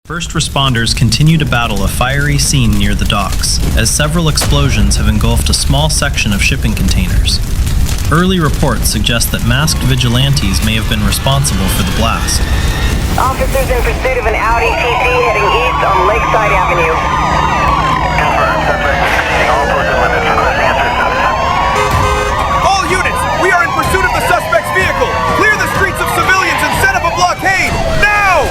First responders continue to battle a fiery scene near the docks, as several explosions have engulfed a small section of shipping containers. Early reports suggest that masked vigilantes may have been responsible for the blast. Officers in pursuit of an Audi TT heading east on Lakeside Avenue. Confirmed. Suspect exceeding all posted limits. Requesting assistance. All units, we are in pursuit of the suspect's vehicle. Clear the streets of civilians and set up a blockade, now!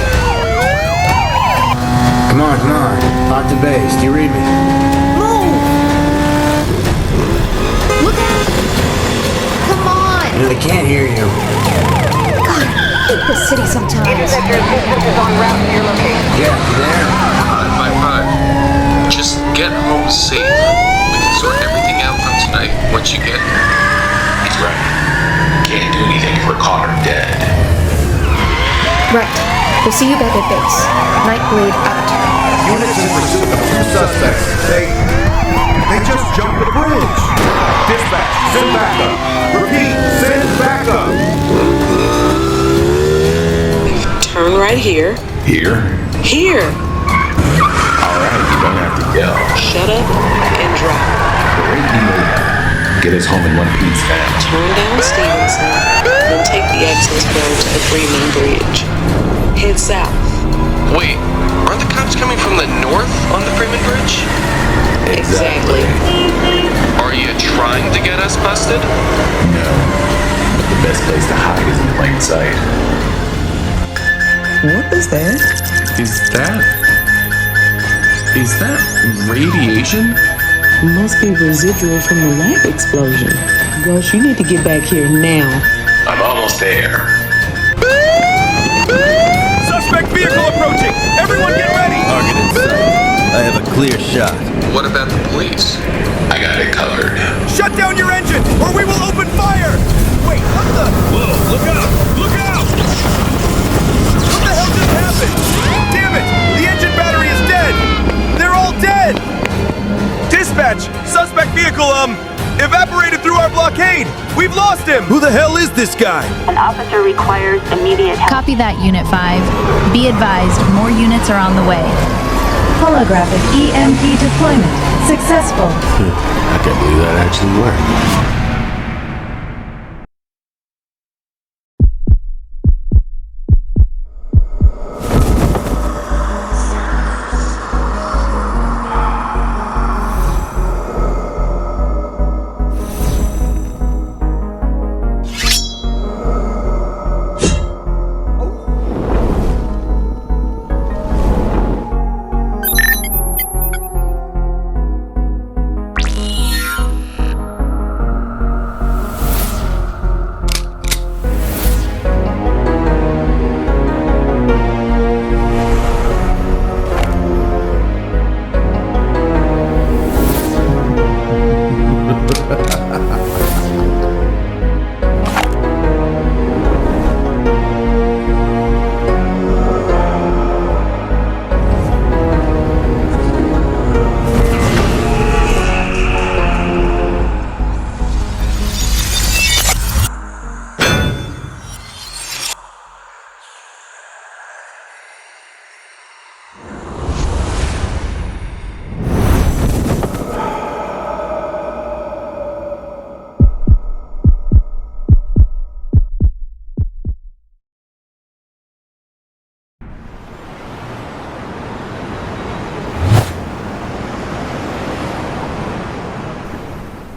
Come on. Lock the base. Do you read me? Move! Look out! Come on! No, they can't hear you. God, I hate this city sometimes. Interceptor assistance is en route to your location. Yeah, you there? 555. Just get home safe. We can sort everything out from tonight. Once you get... He's right. Can't do anything if we're caught or dead. Right. We'll see you back at base. Nightblade out. Units in pursuit of two suspects. They just jumped the bridge. Dispatch, send backup. Repeat, send backup. Turn right here. Here? Here! Alright, you don't have to yell. Shut up and drive. Great deal. Get us home in one piece fast. Turn down Stevenson, then take the access road to the Freeman Bridge. Head south. Wait, aren't the cops coming from the north on the Freeman Bridge? Exactly. Are you trying to get us busted? No. But the best place to hide is in plain sight. What is that? Is that radiation? Must be residual from the lab explosion. Gus, you need to get back here now. I'm almost there. Suspect vehicle approaching. Everyone get ready. Target in sight. I have a clear shot. What about the police? I got it covered. Shut down your engine, or we will open fire. Wait, what the? Whoa, look out! Look out! What the hell just happened? Damn it! The engine battery is dead. They're all dead. Dispatch, suspect vehicle, evaporated through our blockade. We've lost him. Who the hell is this guy? An officer requires immediate help. Copy that, Unit 5. Be advised, more units are on the way. Holographic EMP deployment successful. I can't believe that actually worked.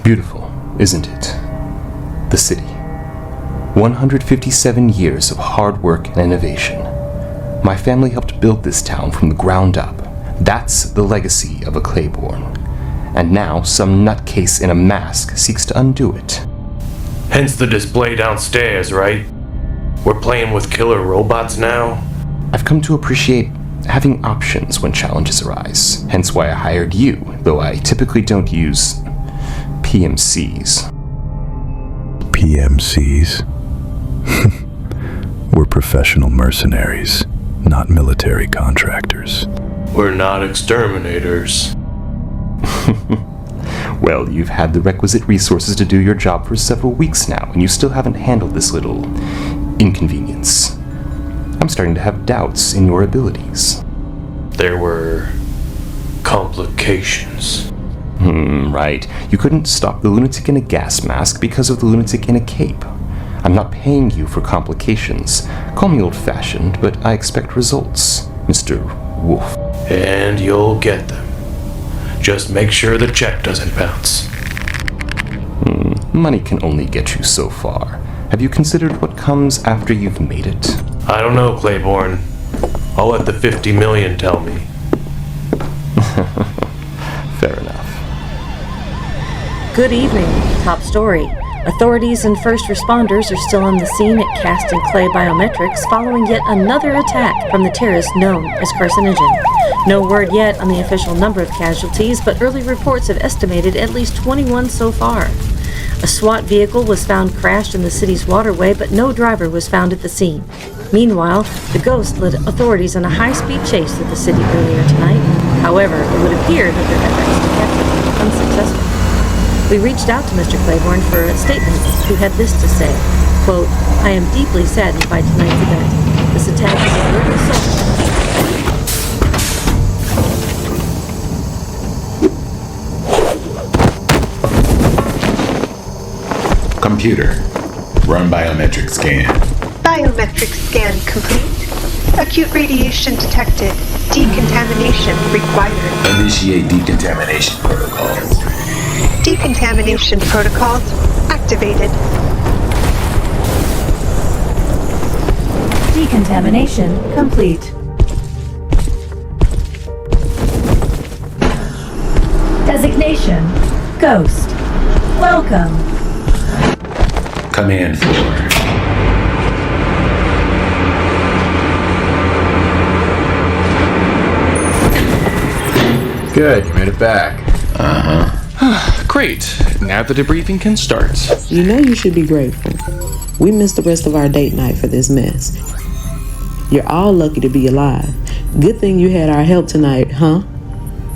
Beautiful, isn't it? The city. 157 years of hard work and innovation. My family helped build this town from the ground up. That's the legacy of a Clayborne. And now some nutcase in a mask seeks to undo it. Hence the display downstairs, right? We're playing with killer robots now? I've come to appreciate having options when challenges arise. Hence why I hired you, though I typically don't use PMCs. PMCs? We're professional mercenaries, not military contractors. We're not exterminators. Well, you've had the requisite resources to do your job for several weeks now, and you still haven't handled this little inconvenience. I'm starting to have doubts in your abilities. there were complications. Right. You couldn't stop the lunatic in a gas mask because of the lunatic in a cape. I'm not paying you for complications. Call me old-fashioned, but I expect results, Mr. Wolf. And you'll get them. Just make sure the check doesn't bounce. Money can only get you so far. Have you considered what comes after you've made it? I don't know, Clayborne. I'll let the 50 million tell me. Fair enough. Good evening. Top story. Authorities and first responders are still on the scene at Cast and Clay Biometrics following yet another attack from the terrorist known as Carcinogen. No word yet on the official number of casualties, but early reports have estimated at least 21 so far. A SWAT vehicle was found crashed in the city's waterway, but no driver was found at the scene. Meanwhile, the Ghost led authorities on a high-speed chase through the city earlier tonight. However, it would appear that their efforts to catch him were unsuccessful. We reached out to Mr. Clayborne for a statement, who had this to say, quote, "I am deeply saddened by tonight's event. This attack is a brutal assault." Computer, run biometric scan. Biometric scan complete. Acute radiation detected. Decontamination required. Initiate decontamination protocols. Decontamination protocols activated. Decontamination complete. Designation Ghost. Welcome. Command floor. Good, you made it back. Great. Now the debriefing can start. You know you should be grateful. We missed the rest of our date night for this mess. You're all lucky to be alive. Good thing you had our help tonight, huh?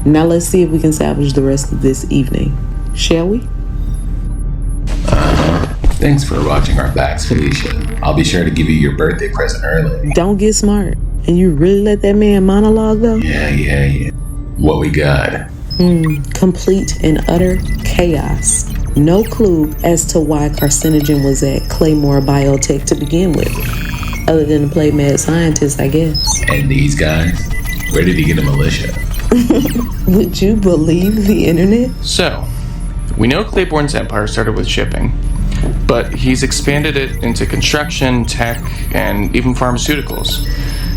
Now let's see if we can salvage the rest of this evening. Shall we? Thanks for watching our backs, Felicia. I'll be sure to give you your birthday present early. Don't get smart. And you really let that man monologue though? Yeah. What we got? Complete and utter chaos. No clue as to why Carcinogen was at Clayborne Biotech to begin with. Other than to play mad scientist, I guess. And these guys? Where did he get a militia? Would you believe the internet? So, we know Clayborne's empire started with shipping, but he's expanded it into construction, tech, and even pharmaceuticals.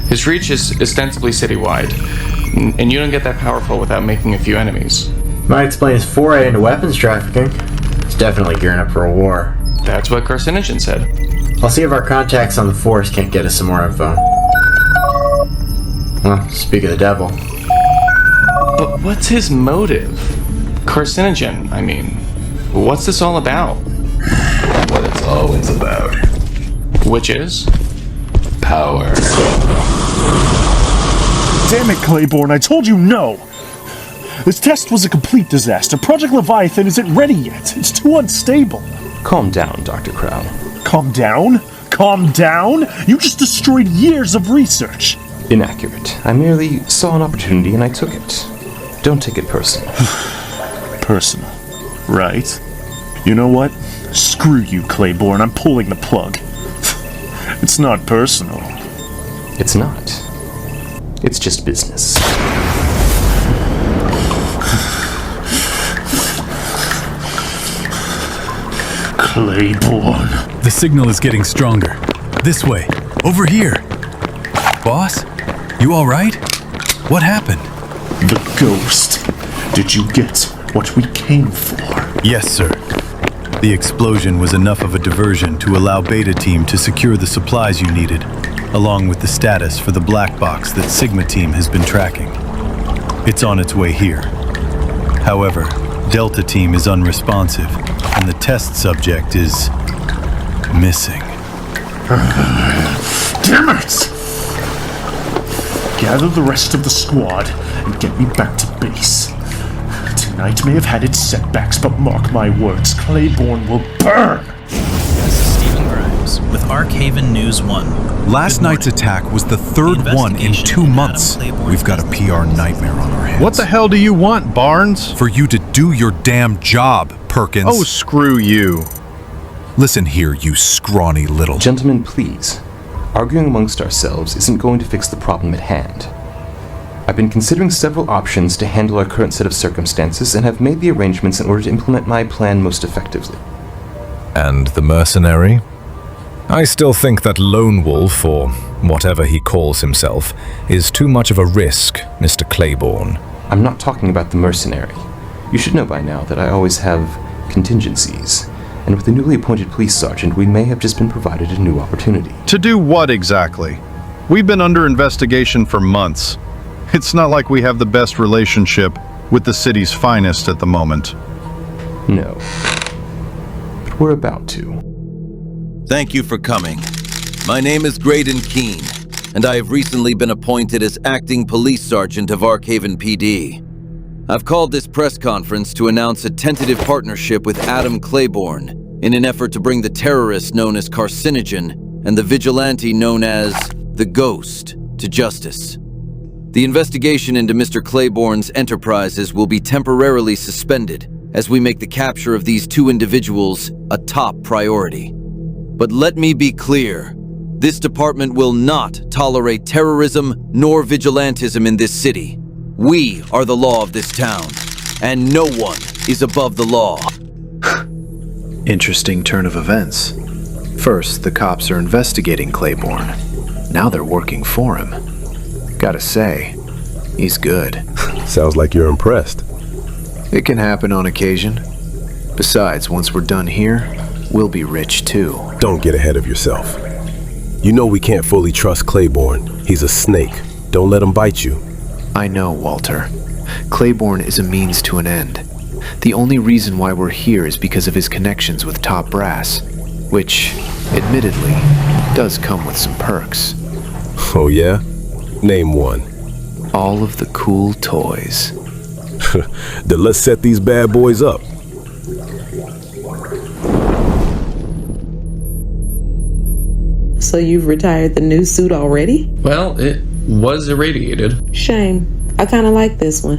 His reach is ostensibly citywide, and you don't get that powerful without making a few enemies. Might explain his foray into weapons trafficking. He's definitely gearing up for a war. That's what Carcinogen said. I'll see if our contacts on the force can't get us some more info. Well, speak of the devil. But what's his motive? Carcinogen, I mean. What's this all about? What it's always about. Which is? Power. Damn it, Clayborne, I told you no! This test was a complete disaster. Project Leviathan isn't ready yet. It's too unstable. Calm down, Dr. Crown. Calm down? Calm down? You just destroyed years of research. Inaccurate. I merely saw an opportunity and I took it. Don't take it personal. Personal. Right. You know what? Screw you, Clayborne. I'm pulling the plug. It's not personal. It's not. It's just business. Clayborne. The signal is getting stronger. This way. Over here. Boss? You all right? What happened? The Ghost. Did you get what we came for? Yes, sir. The explosion was enough of a diversion to allow Beta Team to secure the supplies you needed, along with the status for the black box that Sigma Team has been tracking. It's on its way here. However, Delta Team is unresponsive, and the test subject is missing. Damn it! Gather the rest of the squad and get me back to base. Tonight may have had its setbacks, but mark my words, Clayborne will burn! This is Stephen Grimes. News with Arkhaven News 1. Last night's attack was the third one in 2 months. We've got a PR nightmare on our hands. What the hell do you want, Barnes? For you to do your damn job, Perkins. Oh, screw you. Listen here, you scrawny little... Gentlemen, please. Arguing amongst ourselves isn't going to fix the problem at hand. I've been considering several options to handle our current set of circumstances and have made the arrangements in order to implement my plan most effectively. And the mercenary? I still think that Lone Wolf, or whatever he calls himself, is too much of a risk, Mr. Clayborne. I'm not talking about the mercenary. You should know by now that I always have contingencies. And with the newly appointed police sergeant, we may have just been provided a new opportunity. To do what exactly? We've been under investigation for months. It's not like we have the best relationship with the city's finest at the moment. No. But we're about to. Thank you for coming. My name is Graydon Keene, and I have recently been appointed as acting police sergeant of Arkhaven PD. I've called this press conference to announce a tentative partnership with Adam Clayborne in an effort to bring the terrorist known as Carcinogen and the vigilante known as the Ghost to justice. The investigation into Mr. Clayborne's enterprises will be temporarily suspended as we make the capture of these two individuals a top priority. But let me be clear, this department will not tolerate terrorism nor vigilantism in this city. We are the law of this town, and no one is above the law. Interesting turn of events. First, the cops are investigating Clayborne. Now they're working for him. Gotta say, he's good. Sounds like you're impressed. It can happen on occasion. Besides, once we're done here, we'll be rich too. Don't get ahead of yourself. You know we can't fully trust Clayborne. He's a snake. Don't let him bite you. I know, Walter. Clayborne is a means to an end. The only reason why we're here is because of his connections with top brass, which, admittedly, does come with some perks. Oh yeah? Name one. All of the cool toys. Then let's set these bad boys up. So you've retired the new suit already? Well, it was irradiated. Shame. I kind of like this one.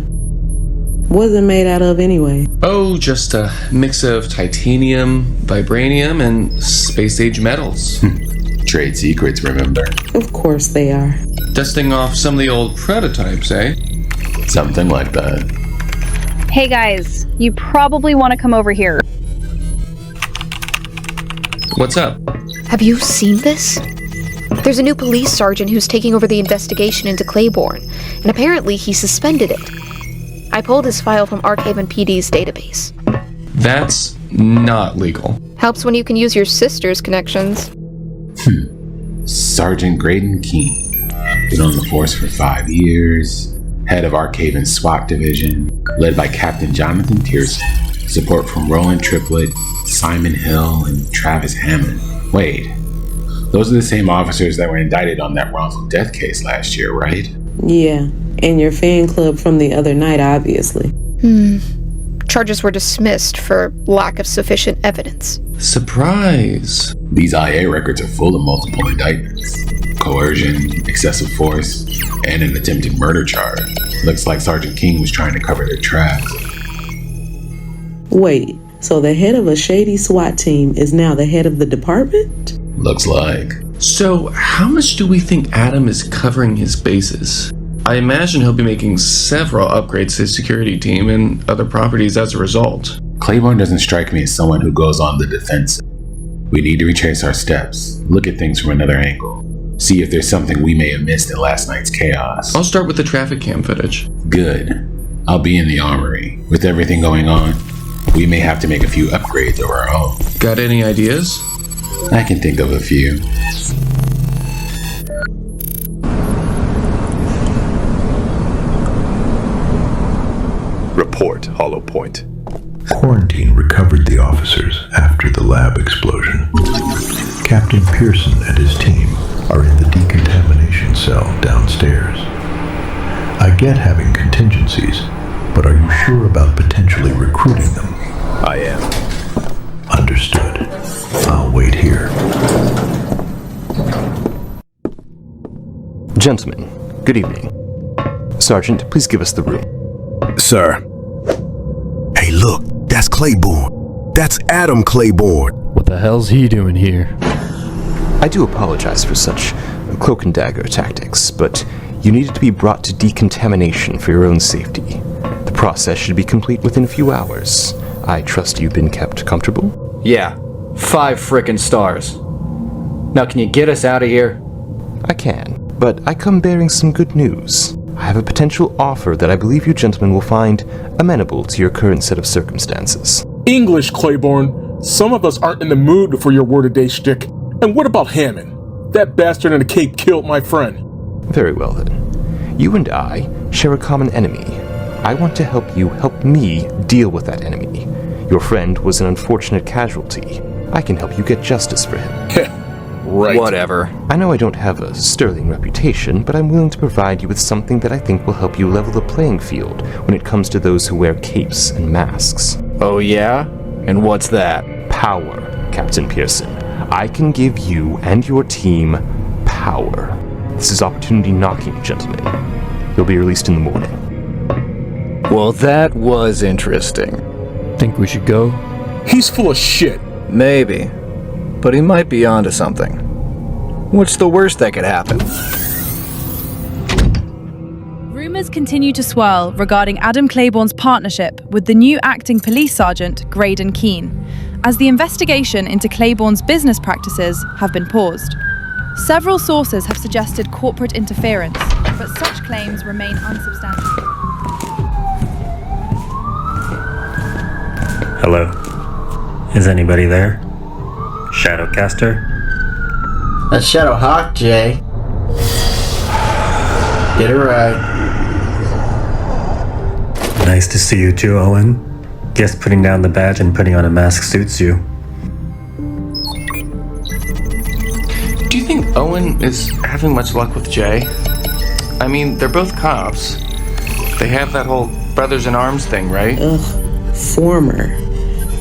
What's it made out of anyway? Oh, just a mix of titanium, vibranium, and space-age metals. Trade secrets, remember? Of course they are. Dusting off some of the old prototypes, eh? Something like that. Hey guys, you probably want to come over here. What's up? Have you seen this? There's a new police sergeant who's taking over the investigation into Clayborne, and apparently he suspended it. I pulled his file from Arkhaven PD's database. That's not legal. Helps when you can use your sister's connections. Sergeant Graydon Keene. Been on the force for 5 years. Head of Arkhaven SWAT division. Led by Captain Jonathan Pearson. Support from Roland Triplett, Simon Hill, and Travis Hammond. Wait, those are the same officers that were indicted on that wrongful death case last year, right? Yeah, and your fan club from the other night, obviously. Charges were dismissed for lack of sufficient evidence. Surprise! These IA records are full of multiple indictments. Coercion, excessive force, and an attempted murder charge. Looks like Sergeant King was trying to cover their tracks. Wait, so the head of a shady SWAT team is now the head of the department? Looks like. So, how much do we think Adam is covering his bases? I imagine he'll be making several upgrades to his security team and other properties as a result. Clayborne doesn't strike me as someone who goes on the defensive. We need to retrace our steps, look at things from another angle, see if there's something we may have missed in last night's chaos. I'll start with the traffic cam footage. Good. I'll be in the armory. With everything going on, we may have to make a few upgrades of our own. Got any ideas? I can think of a few. Report, Hollow Point. Quarantine recovered the officers after the lab explosion. Captain Pearson and his team are in the decontamination cell downstairs. I get having contingencies, but are you sure about potentially recruiting them? I am. Understood. I'll wait here. Gentlemen, good evening. Sergeant, please give us the room. Sir. Hey, look, that's Clayborne. That's Adam Clayborne. What the hell's he doing here? I do apologize for such cloak and dagger tactics, but you needed to be brought to decontamination for your own safety. The process should be complete within a few hours. I trust you've been kept comfortable? Yeah, 5 frickin' stars. Now can you get us out of here? I can, but I come bearing some good news. I have a potential offer that I believe you gentlemen will find amenable to your current set of circumstances. English, Clayborne. Some of us aren't in the mood for your word-a-day shtick. And what about Hammond? That bastard in the cape killed my friend. Very well then. You and I share a common enemy. I want to help you help me deal with that enemy. Your friend was an unfortunate casualty. I can help you get justice for him. Right. Whatever. I know I don't have a sterling reputation, but I'm willing to provide you with something that I think will help you level the playing field when it comes to those who wear capes and masks. Oh yeah? And what's that? Power, Captain Pearson. I can give you and your team power. This is opportunity knocking, gentlemen. You'll be released in the morning. Well, that was interesting. Think we should go? He's full of shit. Maybe. But he might be onto something. What's the worst that could happen? Rumors continue to swirl regarding Adam Clayborne's partnership with the new acting police sergeant, Graydon Keene, as the investigation into Clayborne's business practices have been paused. Several sources have suggested corporate interference, but such claims remain unsubstantiated. Hello. Is anybody there? Shadowcaster? That's Shadowhawk, Jay. Get it right. Nice to see you too, Owen. Guess putting down the badge and putting on a mask suits you. Do you think Owen is having much luck with Jay? I mean, they're both cops. They have that whole brothers in arms thing, right? Ugh, former.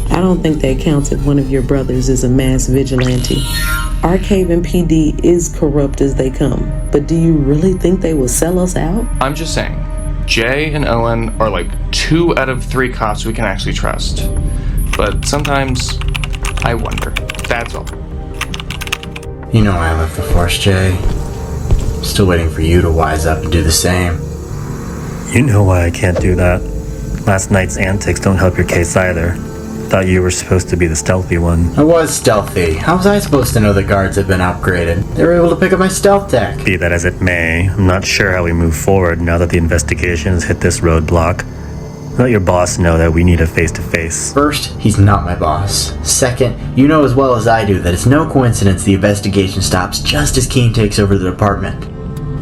I don't think they counted one of your brothers as a mass vigilante. Archaven PD is corrupt as they come, but do you really think they will sell us out? I'm just saying, Jay and Owen are like 2 out of 3 cops we can actually trust. But sometimes, I wonder. That's all. You know I left the Force, Jay. Still waiting for you to wise up and do the same. You know why I can't do that. Last night's antics don't help your case either. Thought you were supposed to be the stealthy one. I was stealthy. How was I supposed to know the guards had been upgraded? They were able to pick up my stealth tech. Be that as it may, I'm not sure how we move forward now that the investigation has hit this roadblock. Let your boss know that we need a face-to-face. First, he's not my boss. Second, you know as well as I do that it's no coincidence the investigation stops just as Keene takes over the department.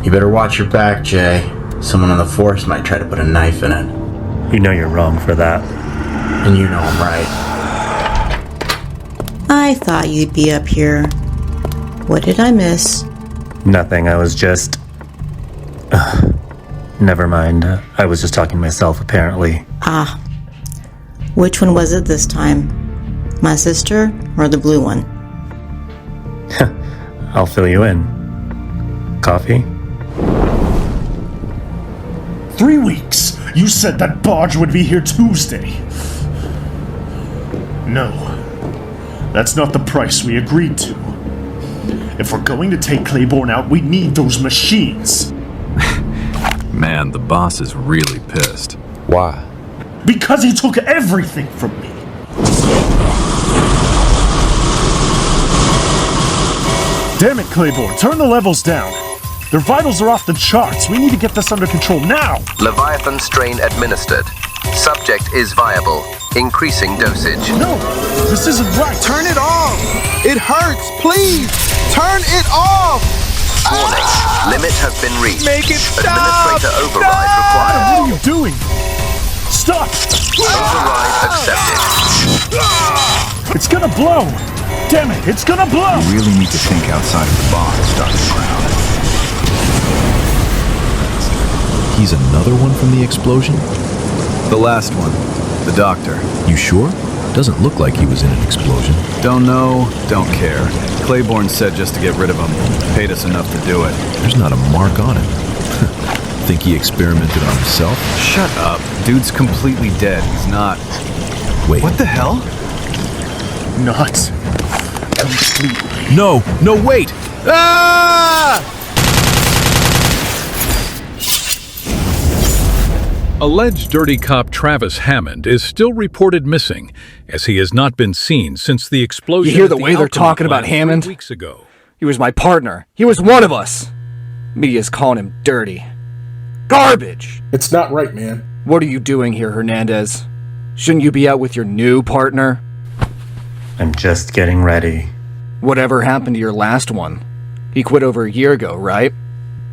You better watch your back, Jay. Someone on the Force might try to put a knife in it. You know you're wrong for that. And you know I'm right. I thought you'd be up here. What did I miss? Nothing, I was just... Never mind. I was just talking to myself, apparently. Ah. Which one was it this time? My sister or the blue one? I'll fill you in. Coffee? 3 weeks! You said that barge would be here Tuesday. No. That's not the price we agreed to. If we're going to take Clayborne out, we need those machines. Man, the boss is really pissed. Why? Because he took everything from me. Damn it, Clayborne, turn the levels down. Their vitals are off the charts. We need to get this under control now. Leviathan strain administered. Subject is viable. Increasing dosage. No, this isn't right. Turn it off. It hurts. Please, turn it off. Warning. Limit has been reached. Make it stop. Administrator override required. What are you doing? Stop. Override accepted. It's gonna blow. Damn it, it's gonna blow. You really need to think outside of the box, Dr. Brown. He's another one from the explosion? The last one. The doctor. You sure? Doesn't look like he was in an explosion. Don't know, don't care. Clayborne said just to get rid of him. Paid us enough to do it. There's not a mark on him. Think he experimented on himself? Shut up. Dude's completely dead. He's not. Wait. What the hell? Not completely. No, wait! Ah! Alleged dirty cop Travis Hammond is still reported missing, as he has not been seen since the explosion. You hear the at way they're Alchemy talking about plant Hammond? 3 weeks ago. He was my partner. He was one of us. Media's calling him dirty. Garbage! It's not right, man. What are you doing here, Hernandez? Shouldn't you be out with your new partner? I'm just getting ready. Whatever happened to your last one? He quit over a year ago, right?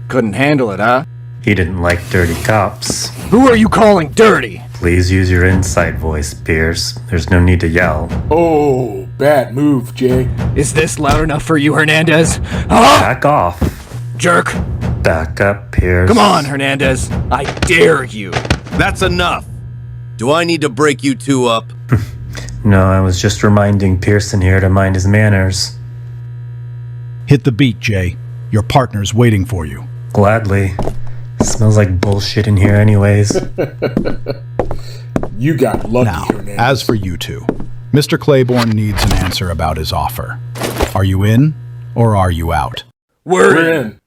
Couldn't handle it, huh? He didn't like dirty cops. Who are you calling dirty? Please use your inside voice, Pierce. There's no need to yell. Oh, bad move, Jay. Is this loud enough for you, Hernandez? Back off. Jerk. Back up, Pierce. Come on, Hernandez. I dare you. That's enough. Do I need to break you two up? No, I was just reminding Pearson here to mind his manners. Hit the beat, Jay. Your partner's waiting for you. Gladly. Smells like bullshit in here anyways. You got lucky, Now, Hernandez. as for you two, Mr. Clayborne needs an answer about his offer. Are you in, or are you out? We're in.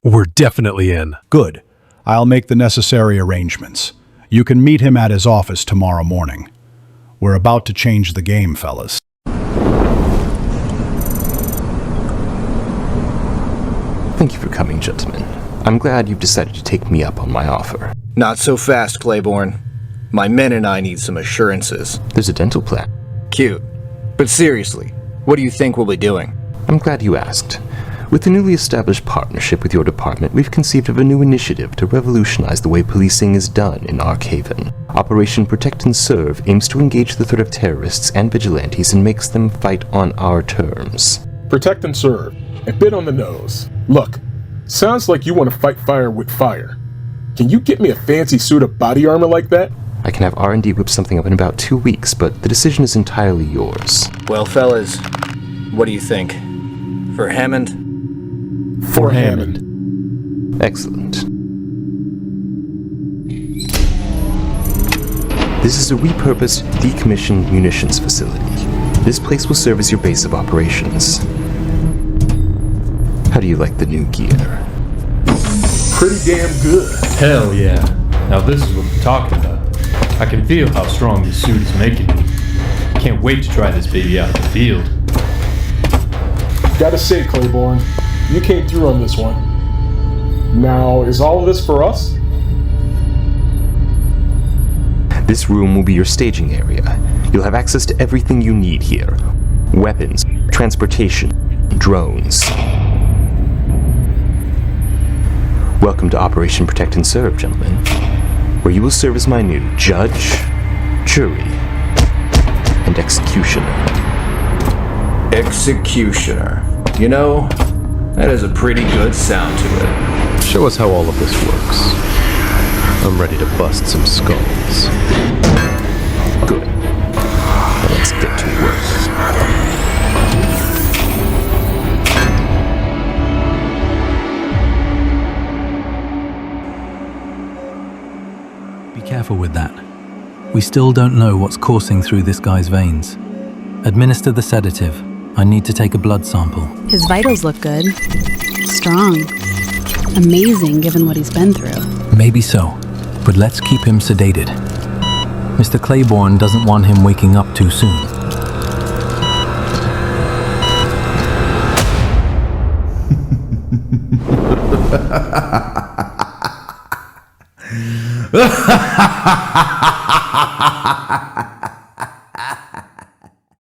We're definitely in. Good. I'll make the necessary arrangements. You can meet him at his office tomorrow morning. We're about to change the game, fellas. Thank you for coming, gentlemen. I'm glad you've decided to take me up on my offer. Not so fast, Clayborne. My men and I need some assurances. There's a dental plan. Cute. But seriously, what do you think we'll be doing? I'm glad you asked. With the newly established partnership with your department, we've conceived of a new initiative to revolutionize the way policing is done in Archaven. Operation Protect and Serve aims to engage the threat of terrorists and vigilantes and makes them fight on our terms. Protect and serve. A bit on the nose. Look, sounds like you want to fight fire with fire. Can you get me a fancy suit of body armor like that? I can have R&D whip something up in about 2 weeks, but the decision is entirely yours. Well, fellas, what do you think? For Hammond? For Hammond. Excellent. This is a repurposed, decommissioned munitions facility. This place will serve as your base of operations. How do you like the new gear? Pretty damn good. Hell yeah. Now this is what we're talking about. I can feel how strong this suit is making me. Can't wait to try this baby out in the field. Gotta say, Clayborne, you came through on this one. Now, is all of this for us? This room will be your staging area. You'll have access to everything you need here. Weapons, transportation, drones. Welcome to Operation Protect and Serve, gentlemen, where you will serve as my new judge, jury, and executioner. Executioner. You know, that has a pretty good sound to it. Show us how all of this works. I'm ready to bust some skulls. Good. Now let's get to work. Be careful with that. We still don't know what's coursing through this guy's veins. Administer the sedative. I need to take a blood sample. His vitals look good. Strong. Amazing given what he's been through. Maybe so, but let's keep him sedated. Mr. Clayborne doesn't want him waking up too soon. Ha ha ha ha!